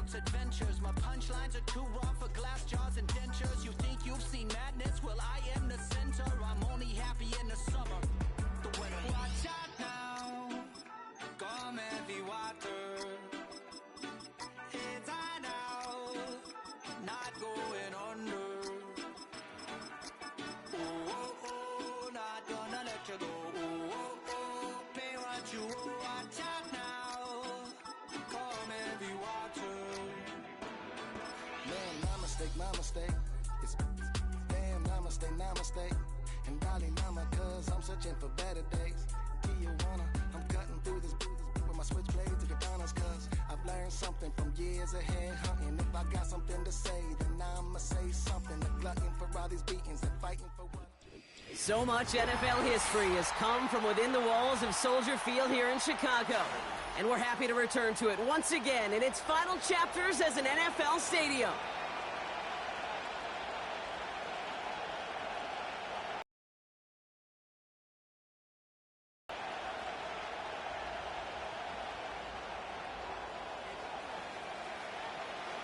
sports adventures. My punchlines are too raw for glass jars and dentures. You think you've seen madness? Well, I am the center. I'm only happy in the summer. The weather. Watch out now, come heavy water. Heads high now, not going under. Oh, oh, oh, not gonna let you go. Oh, oh, oh, pay what you owe. Watch out now, come heavy water. Man, my mistake. It's damn, namaste. And Dali Lama, cause I'm searching for better days. Tijuana, I'm cutting through this with my switchblade to katanas, cause I've learned something from years of head hunting. If I got something to say, then I'ma say something. A glutton for all these beatings and fighting for what. So much NFL history has come from within the walls of Soldier Field here in Chicago. And we're happy to return to it once again in its final chapters as an NFL stadium.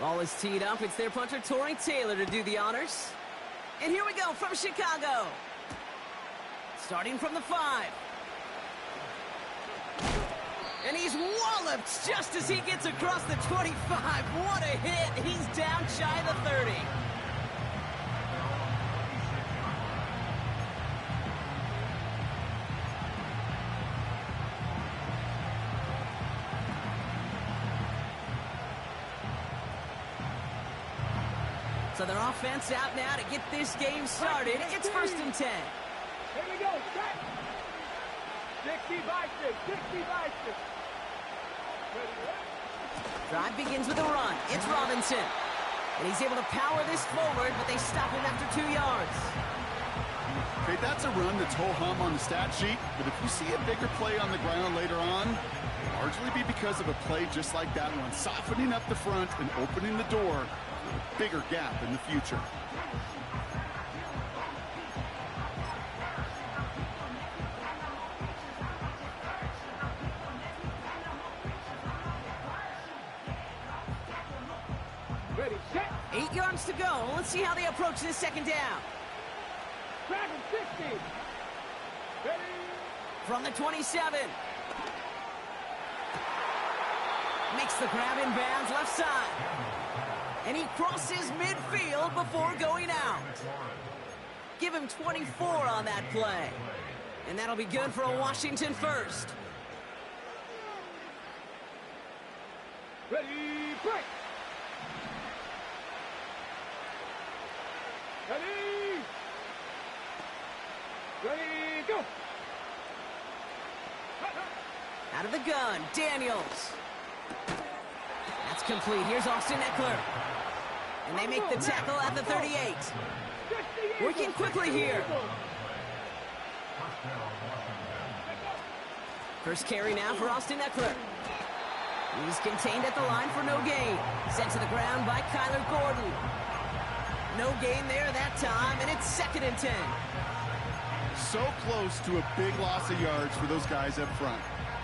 Ball is teed up. It's their punter, Torrey Taylor, to do the honors. And here we go from Chicago. Starting from the 5. And he's walloped just as he gets across the 25. What a hit. He's down shy of the 30. So their offense out now to get this game started. It's 1st and 10. Here we go, set. 60 by 6, 60 by 6. Drive begins with a run. It's Robinson. And he's able to power this forward, but they stop him after 2 yards. Okay, that's a run that's ho-hum on the stat sheet, but if you see a bigger play on the ground later on, it'll largely be because of a play just like that one, softening up the front and opening the door for a bigger gap in the future. Ready, set. 8 yards to go. Let's see how they approach this 2nd down. Dragon 60. Ready. From the 27. Makes the grab in bounds left side. And he crosses midfield before going out. Give him 24 on that play. And that'll be good for a Washington first. Ready, break. Ready. Ready, go. Out of the gun, Daniels. That's complete. Here's Austin Eckler. And they make the tackle at the 38. Working quickly here. First carry now for Austin Eckler. He's contained at the line for no gain. Sent to the ground by Kyler Gordon. No gain there that time, and it's 2nd and 10. So close to a big loss of yards for those guys up front.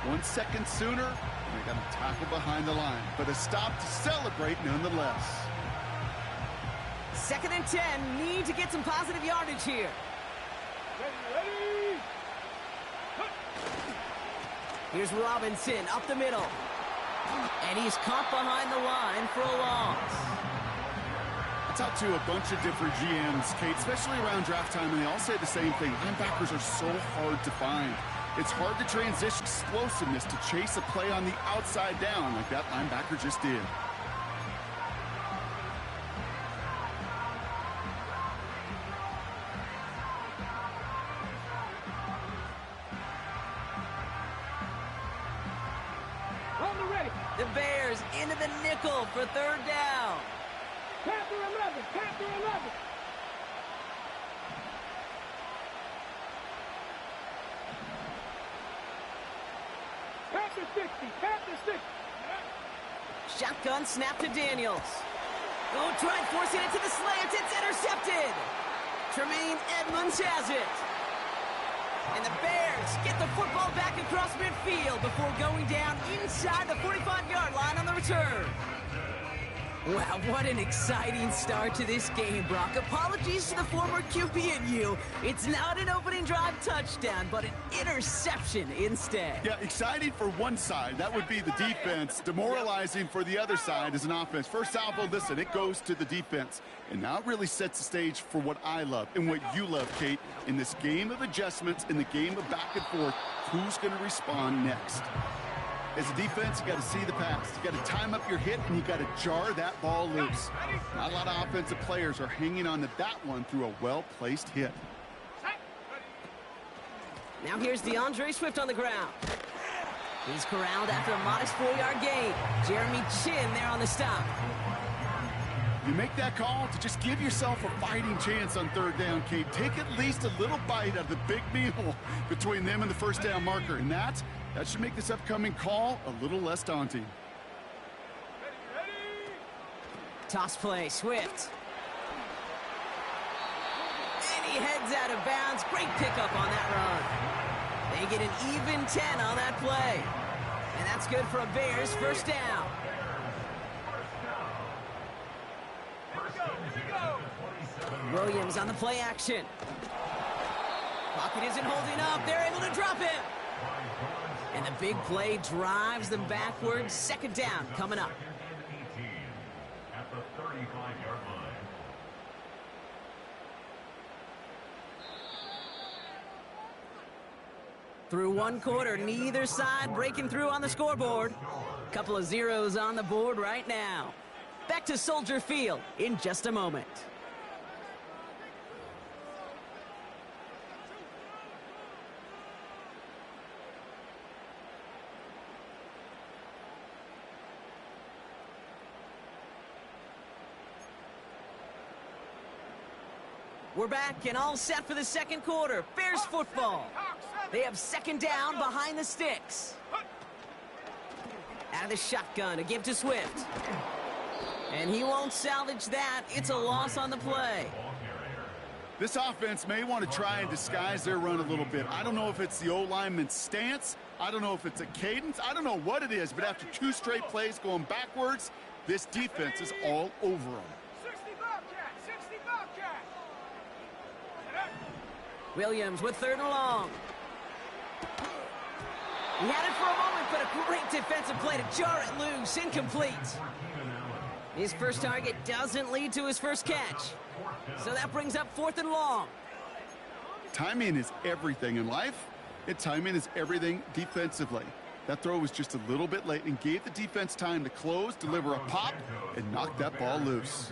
1 second sooner, and they got a tackle behind the line, but a stop to celebrate nonetheless. 2nd and 10, need to get some positive yardage here. Ready. Here's Robinson up the middle. And he's caught behind the line for a loss. I talked to a bunch of different GMs, Kate, especially around draft time, and they all say the same thing. Linebackers are so hard to find. It's hard to transition explosiveness to chase a play on the outside down like that linebacker just did. The Bears into the nickel for 3rd down. Panther 11, Panther 11. Panther 60, Panther 60. Shotgun snap to Daniels. Oh, tried forcing it to the slant. It's intercepted. Tremaine Edmonds has it. And the Bears get the football back across midfield before going down inside the 45-yard line on the return. Wow, what an exciting start to this game, Brock. Apologies to the former QB and you. It's not an opening drive touchdown, but an interception instead. Yeah, exciting for one side. That would be the defense. Demoralizing for the other side as an offense. First salvo, listen, it goes to the defense. And now it really sets the stage for what I love and what you love, Kate. In this game of adjustments, in the game of back and forth, who's going to respond next? As a defense, you got to see the pass. You got to time up your hit, and you got to jar that ball loose. Not a lot of offensive players are hanging on to that one through a well-placed hit. Now here's DeAndre Swift on the ground. He's corralled after a modest 4-yard gain. Jeremy Chin there on the stop. You make that call to just give yourself a fighting chance on third down, Kate. Take at least a little bite out of the big meal between them and the first down marker, and that should make this upcoming call a little less daunting. Toss play, Swift. And he heads out of bounds. Great pickup on that run. They get an even 10 on that play. And that's good for a Bears first down. Williams on the play action. Pocket isn't holding up. They're able to drop him. And the big play drives them backwards. Second down coming up. At the 35-yard line. Through one quarter, neither side breaking through on the scoreboard. Couple of zeros on the board right now. Back to Soldier Field in just a moment. We're back and all set for the second quarter. Bears football. They have second down behind the sticks. Out of the shotgun, a give to Swift. And he won't salvage that. It's a loss on the play. This offense may want to try and disguise their run a little bit. I don't know if it's the O-lineman's stance. I don't know if it's a cadence. I don't know what it is, but after two straight plays going backwards, this defense is all over them. Williams with third and long. He had it for a moment, but a great defensive play to jar it loose. Incomplete. His first target doesn't lead to his first catch. So that brings up fourth and long. Timing is everything in life, and timing is everything defensively. That throw was just a little bit late and gave the defense time to close, deliver a pop, and knock that ball loose.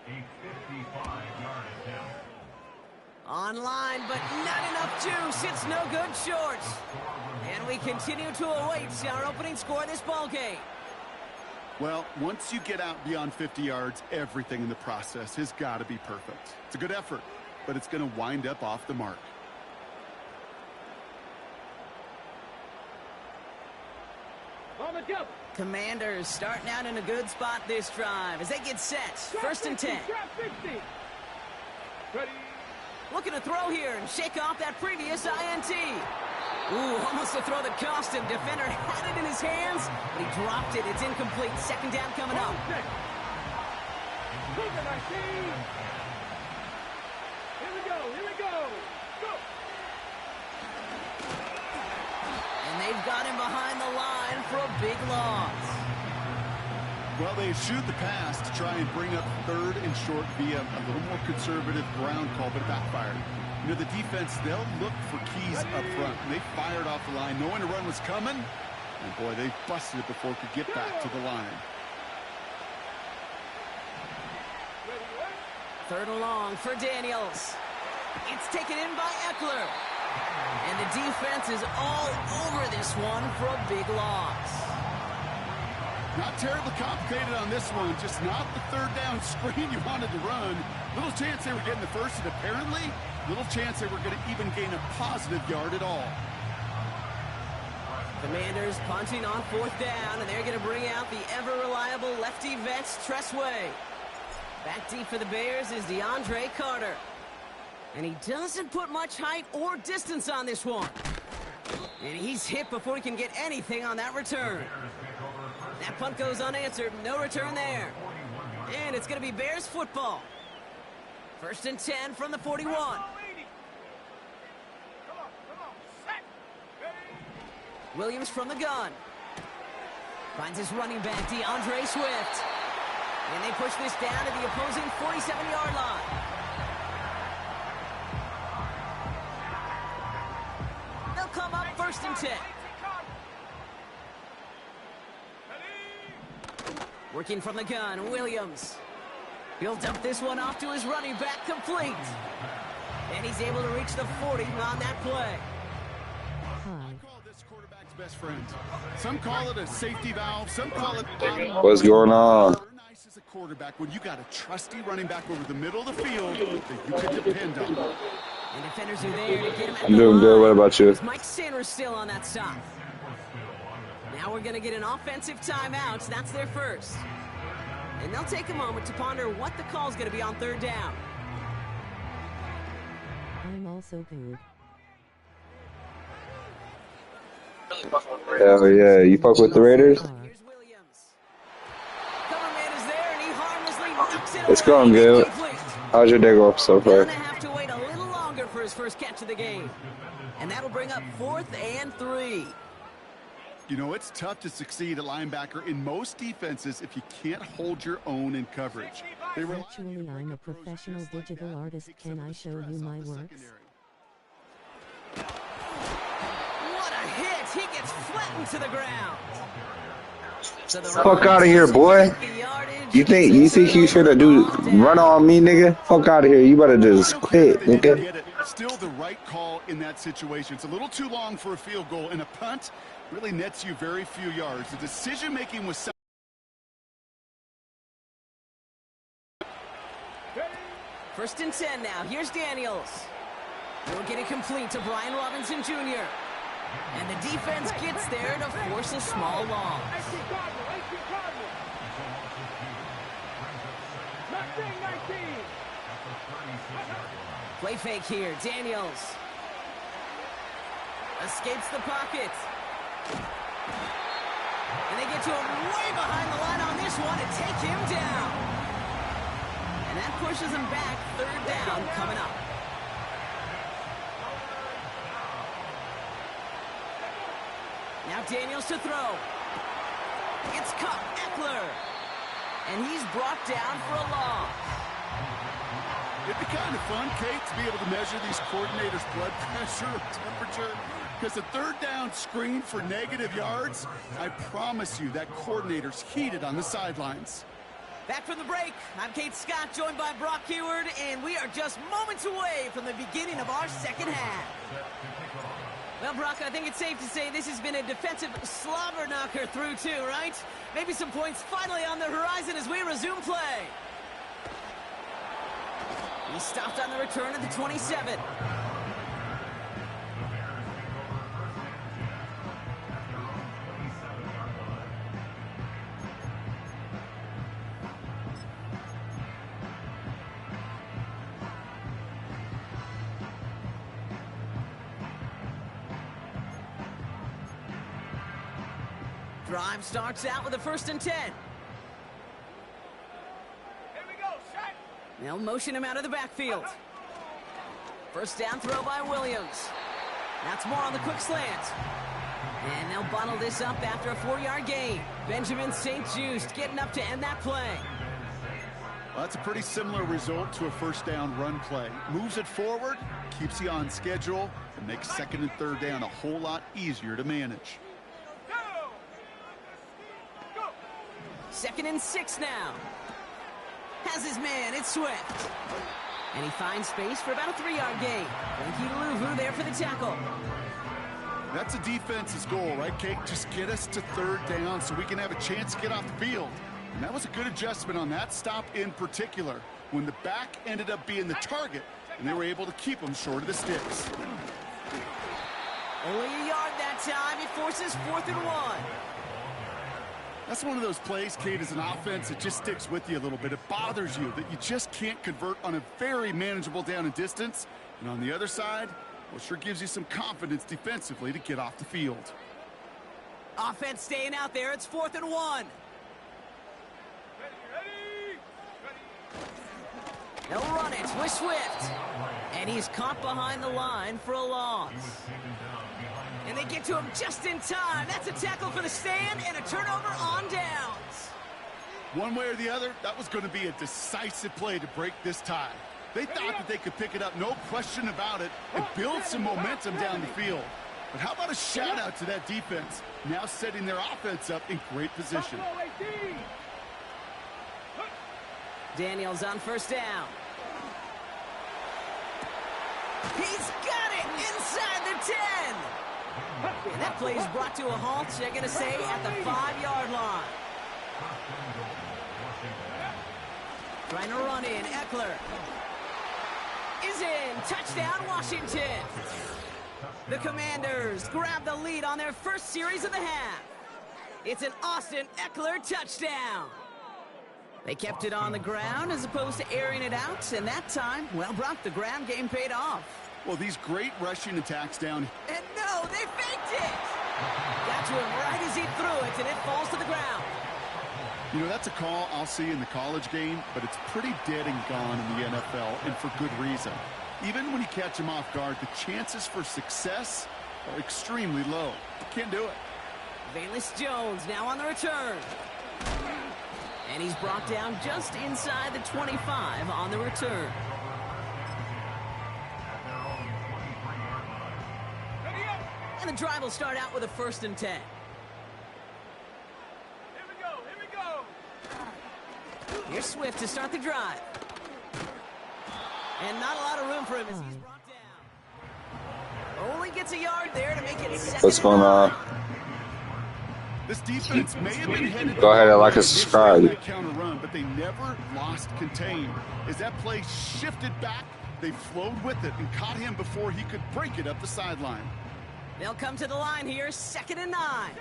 A 55-yard attempt. Online, but not enough juice. It's no good short. And we continue to await our opening score of this ball game. Well, once you get out beyond 50 yards, everything in the process has got to be perfect. It's a good effort, but it's going to wind up off the mark. Commanders starting out in a good spot this drive as they get set. First and 10. Looking to throw here and shake off that previous INT. Ooh, almost a throw that cost him. Defender had it in his hands, but he dropped it. It's incomplete. Second down coming up. Here we go. Go. And they've got him behind the line for a big loss. Well, they shoot the pass to try and bring up third and short via a little more conservative ground call, but it backfired. You know, the defense, they'll look for keys up front. And they fired off the line knowing the run was coming. And, boy, they busted it before it could get back to the line. Third and long for Daniels. It's taken in by Eckler. And the defense is all over this one for a big loss. Not terribly complicated on this one, just not the third down screen you wanted to run. Little chance they were getting the first, and apparently little chance they were going to even gain a positive yard at all. Commanders punting on fourth down, and they're going to bring out the ever-reliable lefty vets, Tressway. Back deep for the Bears is DeAndre Carter. And he doesn't put much height or distance on this one. And he's hit before he can get anything on that return. That punt goes unanswered. No return there. And it's going to be Bears football. 1st and 10 from the 41. Williams from the gun. Finds his running back, DeAndre Swift. And they push this down to the opposing 47-yard line. They'll come up 1st and 10. Working from the gun, Williams. He'll dump this one off to his running back, complete. And he's able to reach the 40 on that play. I call this quarterback's best friend. Some call it a safety valve. Some call it... What's going on? You're nice as a quarterback when you got a trusty running back over the middle of the field that you can depend on. And defenders are there to get him at I'm doing good. What about you? Is Mike Sanders still on that stop? Now we're going to get an offensive timeout. That's their first. And they'll take a moment to ponder what the call is going to be on 3rd down. I'm also good. Hell yeah. You fuck with the Raiders? Here's Williams. Cover man is there, and he harmlessly knocks it It's away. going good. Incomplete. How's your day going so far? Gonna have to wait a little longer for his first catch of the game. And that'll bring up 4th and 3. You know, it's tough to succeed at linebacker in most defenses if you can't hold your own in coverage. They rely Actually, I'm a professional digital artist. Can I show you my works? What a hit! He gets flattened to the ground. So the Fuck out of here, boy. the yardage. You think you finna run on me, nigga? Fuck out of here. You better just quit, nigga. Get it. Still the right call in that situation. It's a little too long for a field goal, and a punt really nets you very few yards. The decision-making was... 1st and 10 now. Here's Daniels. He'll get it complete to Brian Robinson Jr. And the defense gets there to force a small loss. Play fake here. Daniels escapes the pocket. And they get to him way behind the line on this one and take him down. And that pushes him back. 3rd down coming up. Now Daniels to throw. It's caught Eckler. And he's brought down for a loss. It'd be kind of fun, Kate, to be able to measure these coordinators' blood pressure or temperature. Because a 3rd down screen for negative yards, I promise you that coordinator's heated on the sidelines. Back from the break, I'm Kate Scott, joined by Brock Heward, and we are just moments away from the beginning of our 2nd half. Well, Brock, I think it's safe to say this has been a defensive slobber knocker through two, right? Maybe some points finally on the horizon as we resume play. He stopped on the return at the 27. Drive starts out with a 1st and 10. Here we go, set. They'll motion him out of the backfield. 1st down throw by Williams. That's more on the quick slant. And they'll bottle this up after a 4-yard gain. Benjamin St. Just getting up to end that play. Well, that's a pretty similar result to a 1st down run play. Moves it forward, keeps you on schedule, and makes 2nd and 3rd down a whole lot easier to manage. 2nd and 6 now. Has his man, it's Swift. And he finds space for about a 3-yard gain. Frankie Louvu there for the tackle. That's a defense's goal, right, Kate? Just get us to 3rd down so we can have a chance to get off the field. And that was a good adjustment on that stop in particular, when the back ended up being the target, and they were able to keep him short of the sticks. Only a yard that time. It forces 4th and 1. That's one of those plays, Kate, as an offense, it just sticks with you a little bit. It bothers you that you just can't convert on a very manageable down and distance. And on the other side, well, it sure gives you some confidence defensively to get off the field. Offense staying out there. It's 4th and 1. They'll run it with Swift. And he's caught behind the line for a loss. And they get to him just in time. That's a tackle for the stand and a turnover on downs. One way or the other, that was going to be a decisive play to break this tie. They thought that they could pick it up, no question about it, and build some momentum down the field. But how about a shout-out to that defense, now setting their offense up in great position. Daniels on 1st down. He's got it inside the 10. And that play is brought to a halt, they're going to say, at the 5-yard line. Trying to run in, Eckler. Is in. Touchdown, Washington. The Commanders grab the lead on their first series of the half. It's an Austin Eckler touchdown. They kept it on the ground as opposed to airing it out, and that time, well, Brock, the ground game paid off. Well, these great rushing attacks down. And no, they faked it! Got to him right as he threw it, and it falls to the ground. You know, that's a call I'll see in the college game, but it's pretty dead and gone in the NFL, and for good reason. Even when you catch him off guard, the chances for success are extremely low. Can't do it. Valus Jones now on the return. And he's brought down just inside the 25 on the return. And the drive will start out with a 1st and 10. Here we go. Here's Swift to start the drive. And not a lot of room for him as he's brought down. Only gets a yard there to make it 2nd. What's going on? This defense may have been headed. Go ahead and like and subscribe. Counter run, but they never lost contain. As that play shifted back, they flowed with it and caught him before he could break it up the sideline. They'll come to the line here, 2nd and 9.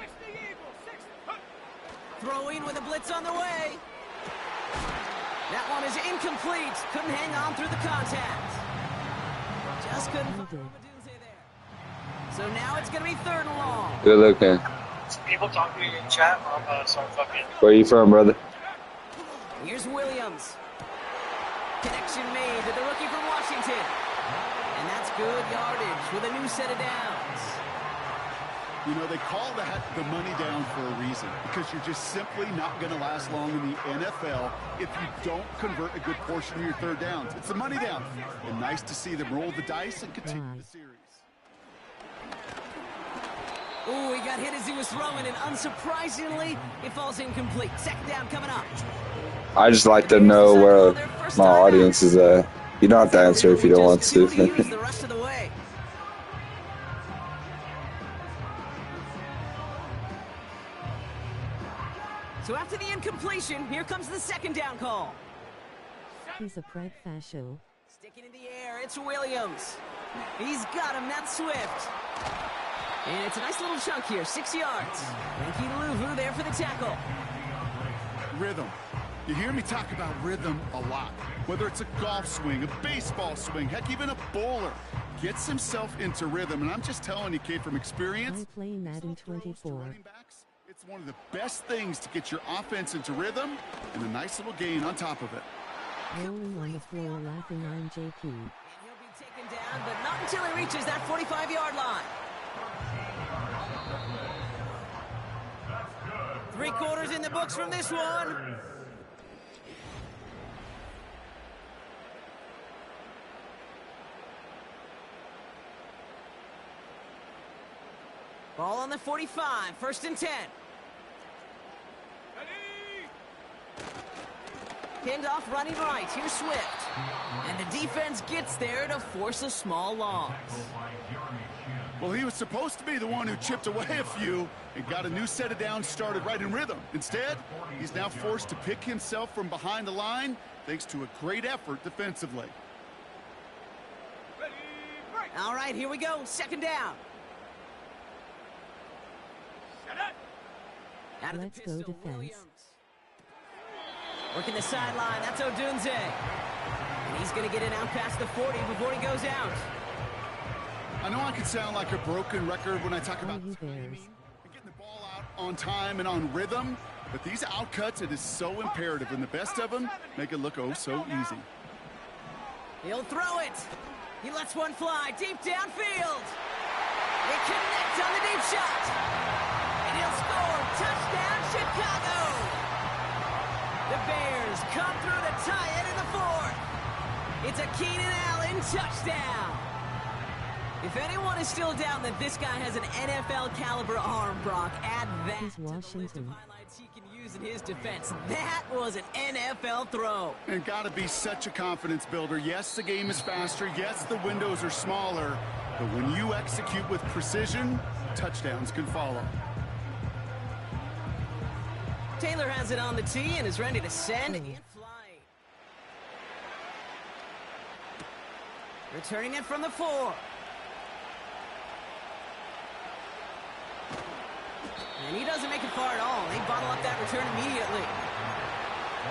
Throwing with a blitz on the way. That one is incomplete. Couldn't hang on through the contact. Just couldn't find Madunze there. So now it's going to be 3rd and long. Good looking. People talk to me in chat. I'm gonna start fucking. Where you from, brother? Here's Williams. Connection made to the rookie from Washington. And that's good yardage with a new set of downs. You know, they call that the money down for a reason, because you're just simply not going to last long in the NFL if you don't convert a good portion of your 3rd downs. It's the money down. And nice to see them roll the dice and continue the series. Ooh, he got hit as he was throwing, and unsurprisingly, it falls incomplete. 2nd down coming up. I just like to know where my audience is at. You don't have to answer if you don't want to. The rest of the way. So after the incompletion, here comes the 2nd down call. He's a Fred Fascio. Sticking in the air, it's Williams. He's got him, that's Swift. And it's a nice little chunk here, 6 yards. Frankie Luvu there for the tackle. Rhythm. You hear me talk about rhythm a lot. Whether it's a golf swing, a baseball swing, heck, even a bowler gets himself into rhythm. And I'm just telling you, kid, from experience, I play Madden 24. it's one of the best things to get your offense into rhythm and a nice little gain on top of it. Rolling on the floor laughing, I'm JP. And he'll be taken down, but not until he reaches that 45-yard line. 3 quarters in the books from this one. Ball on the 45, 1st and 10. Pinned off running right. Here's Swift. And the defense gets there to force a small loss. Well, he was supposed to be the one who chipped away a few and got a new set of downs started right in rhythm. Instead, he's now forced to pick himself from behind the line thanks to a great effort defensively. All right, here we go. 2nd down. Out of Let's the go pistol, defense. Williams. Working the sideline. That's Odunze. And he's going to get it out past the 40 before he goes out. I know I can sound like a broken record when I talk about you timing Bears? and getting the ball out on time and on rhythm, but these outcuts, it is so imperative, and the best of them make it look oh so easy. He'll throw it. He lets one fly deep downfield. It connects on the deep shot. And he'll score. Touchdown, Chicago. The Bears come through to tie it in the fourth. It's a Keenan Allen touchdown. If anyone is still doubting that this guy has an NFL caliber arm, Brock, add that to the list of highlights he can use in his defense. That was an NFL throw. And got to be such a confidence builder. Yes, the game is faster. Yes, the windows are smaller. But when you execute with precision, touchdowns can follow. Taylor has it on the tee and is ready to send in flight. Returning it from the 4. And he doesn't make it far at all. They bottle up that return immediately.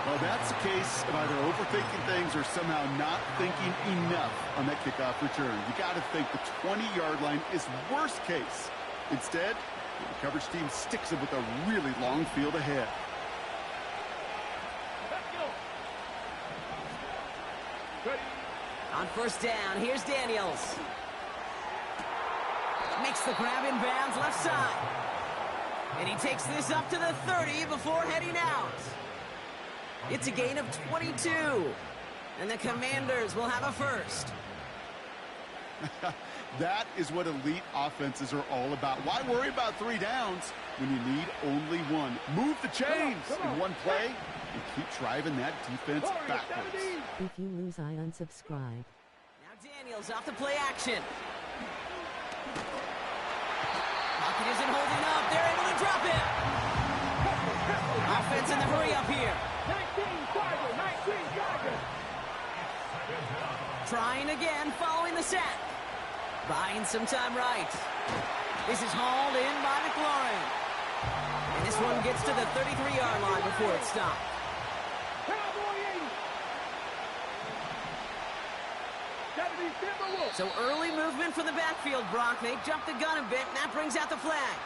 Well, that's the case of either overthinking things or somehow not thinking enough on that kickoff return. You got to think the 20-yard line is worst case. Instead, the coverage team sticks it with a really long field ahead. On first down, here's Daniels. Makes the grab in bounds left side. And he takes this up to the 30 before heading out. It's a gain of 22. And the Commanders will have a first. That is what elite offenses are all about. Why worry about 3 downs when you need only 1? Move the chains in one play and keep driving that defense backwards. If you lose, I unsubscribe. Now Daniels off the play action. Pocket isn't holding up. They're able to drop it. Offense in the hurry up here. 19 Chargers. Trying again following the sack. Buying some time right. This is hauled in by McLaurin. And this one gets to the 33-yard line before it's stopped. So early movement from the backfield, Brock. They jumped the gun a bit, and that brings out the flag.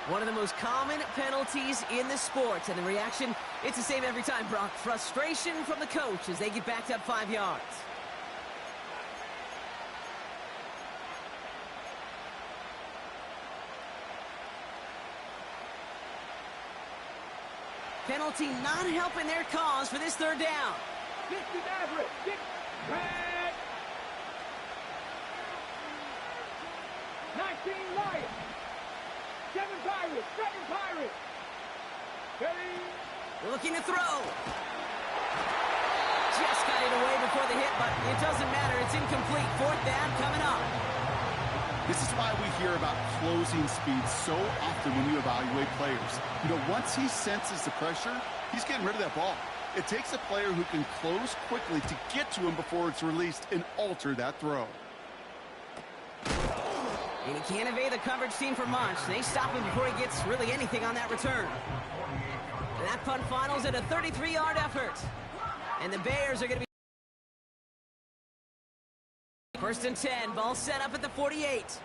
One of the most common penalties in the sport. And the reaction, it's the same every time, Brock. Frustration from the coach as they get backed up 5 yards. Penalty not helping their cause for this third down. 60 Maverick. 6 red. 19 Lions. 7 Pirates. 7 Pirates. Looking to throw. Just got it away before the hit, but it doesn't matter. It's incomplete. Fourth down coming up. This is why we hear about closing speed so often when you evaluate players. You know, once he senses the pressure, he's getting rid of that ball. It takes a player who can close quickly to get to him before it's released and alter that throw. And he can't evade the coverage team for much. They stop him before he gets really anything on that return. And that punt finals at a 33-yard effort. And the Bears are going to be... First and 10, ball set up at the 48.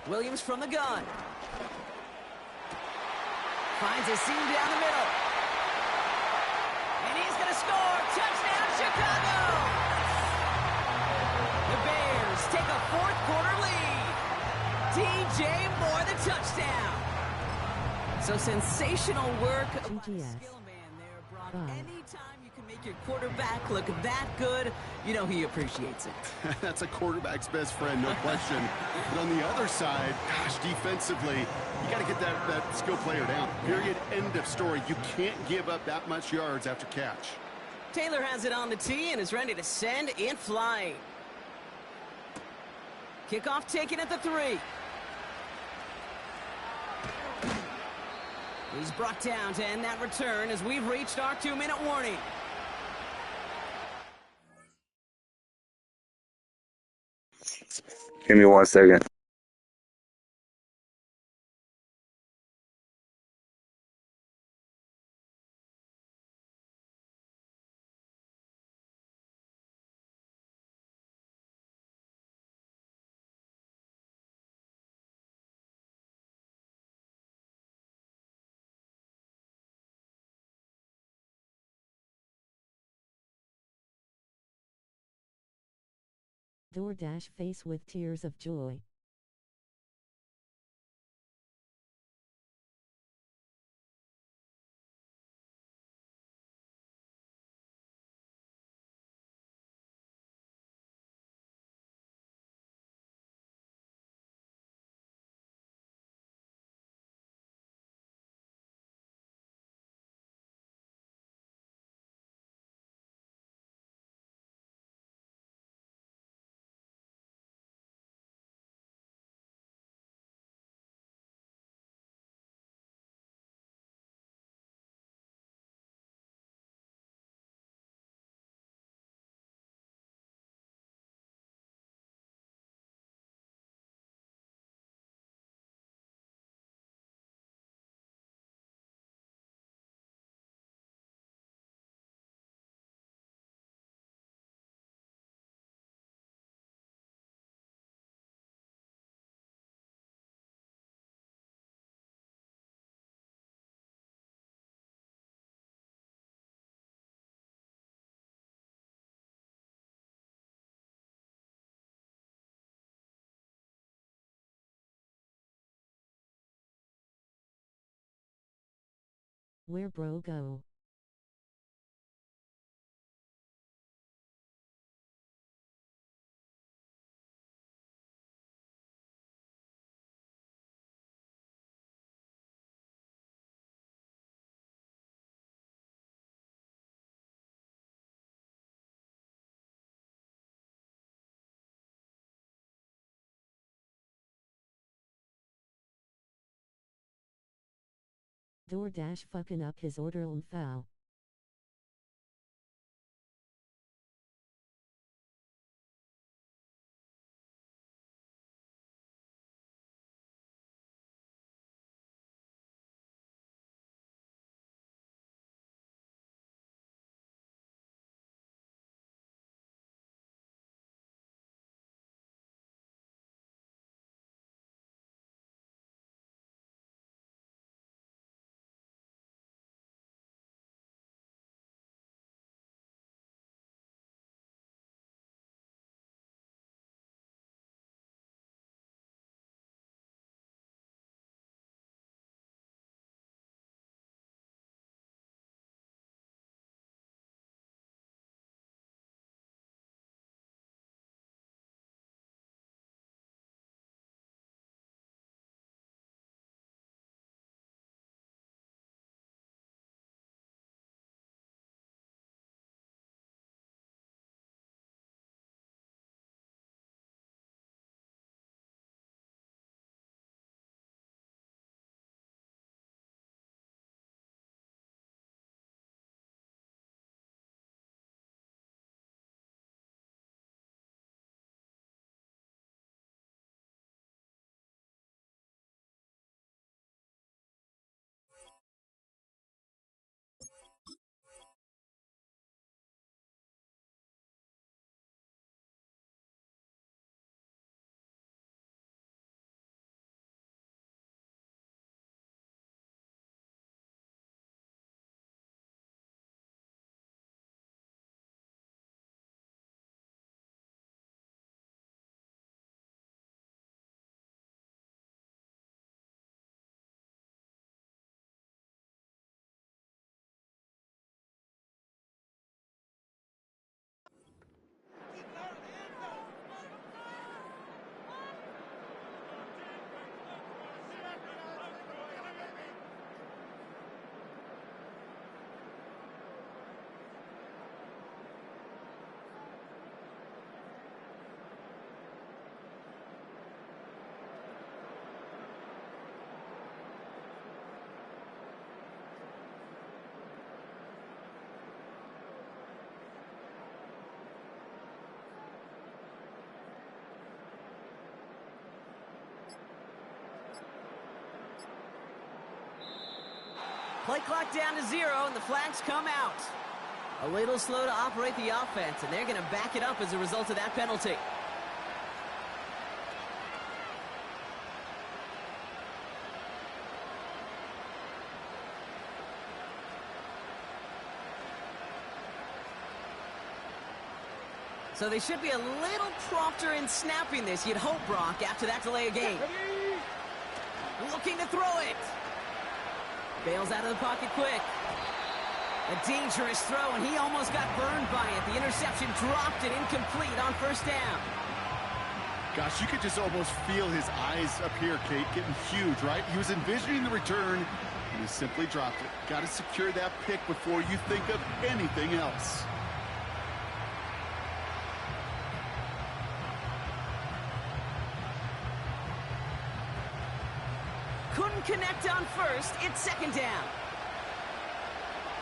Williams from the gun. Finds a seam down the middle. And he's going to score. Touchdown, Chicago! The Bears take a fourth-quarter lead. DJ Moore, the touchdown. So sensational work by the skill man there, Brock. Anytime you can make your quarterback look that good, you know he appreciates it. That's a quarterback's best friend, no question. But on the other side, gosh, defensively, you got to get that skill player down. Period. End of story. You can't give up that much yards after catch. Taylor has it on the tee and is ready to send in flight. Kickoff taken at the 3. He's brought down to end that return as we've reached our 2-minute warning. Give me 1 second. DoorDash face with tears of joy. Where bro go? DoorDash fucking up his order on foul. Play clock down to 0, and the flags come out. A little slow to operate the offense, and they're going to back it up as a result of that penalty. So they should be a little prompter in snapping this, you'd hope, Brock, after that delay of game. Looking to throw it. Bails out of the pocket quick. A dangerous throw, and he almost got burned by it. The interception dropped it incomplete on first down. Gosh, you could just almost feel his eyes up here, Kate, getting huge, right? He was envisioning the return, and he simply dropped it. Got to secure that pick before you think of anything else. Couldn't connect on first. It's second down.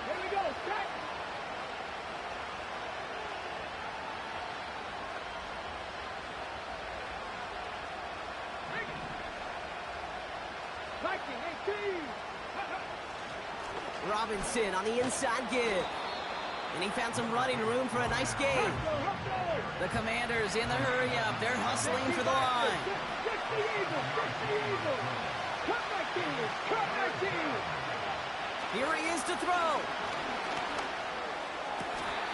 Here we go, set. Robinson on the inside give. And he found some running room for a nice gain. The Commanders in the hurry-up. They're hustling for the line. Here he is to throw.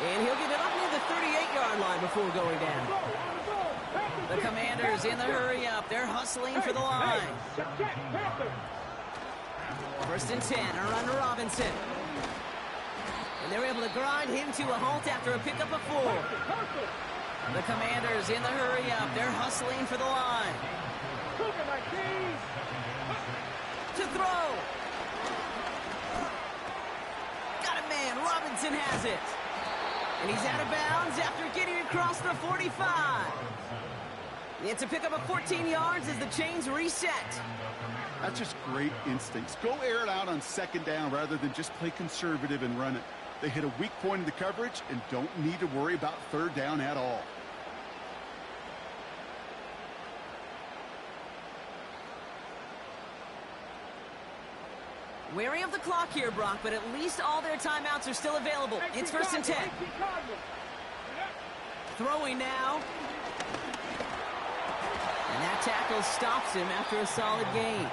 And he'll get it up near the 38-yard line before going down. The Commanders in the hurry-up. They're hustling for the line. First and 10, a run to Robinson. And they're able to grind him to a halt after a pickup of 4. The Commanders in the hurry-up. They're hustling for the line. To throw. Got a man. Robinson has it. And he's out of bounds after getting across the 45. It's a pickup of 14 yards as the chains reset. That's just great instincts. Go air it out on second down rather than just play conservative and run it. They hit a weak point in the coverage and don't need to worry about third down at all. Wary of the clock here, Brock, but at least all their timeouts are still available. It's first and 10. Throwing now. And that tackle stops him after a solid gain.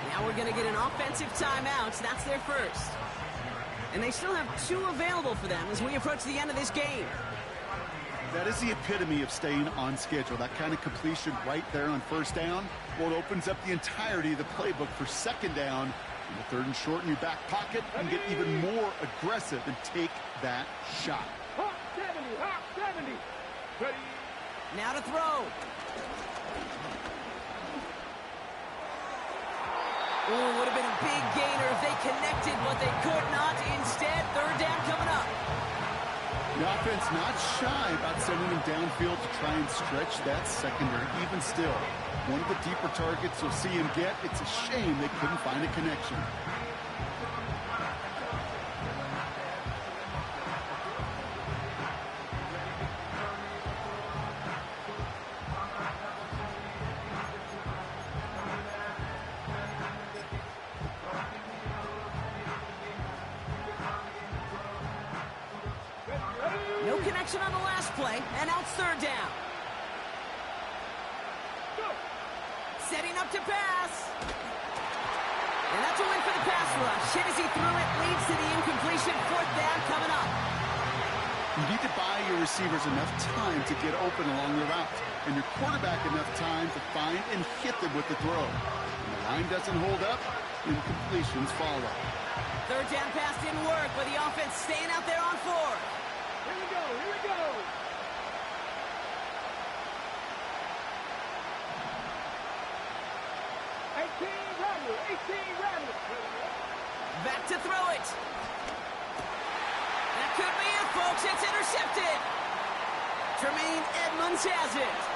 Now we're going to get an offensive timeout. That's their first. And they still have 2 available for them as we approach the end of this game. That is the epitome of staying on schedule. That kind of completion right there on first down. Well, it opens up the entirety of the playbook for second down. In the third and short in your back pocket, and get even more aggressive and take that shot. Hot 70. Ready. Now to throw. Oh, would have been a big gainer if they connected, but they could not. Instead, third down coming up. The offense not shy about sending him downfield to try and stretch that secondary. Even still, one of the deeper targets you'll see him get. It's a shame they couldn't find a connection. No connection on the last play, and now it's third down. Setting up to pass. And that's a win for the pass rush. Hit as he threw it, leads to the incompletion. Fourth down coming up. You need to buy your receivers enough time to get open along the route, and your quarterback enough time to find and hit them with the throw. When the line doesn't hold up, incompletions follow. Third down pass didn't work, but the offense staying out there on 4. Here we go. 18 Rattler. Back to throw it. That could be it, folks. It's intercepted. Tremaine Edmonds has it.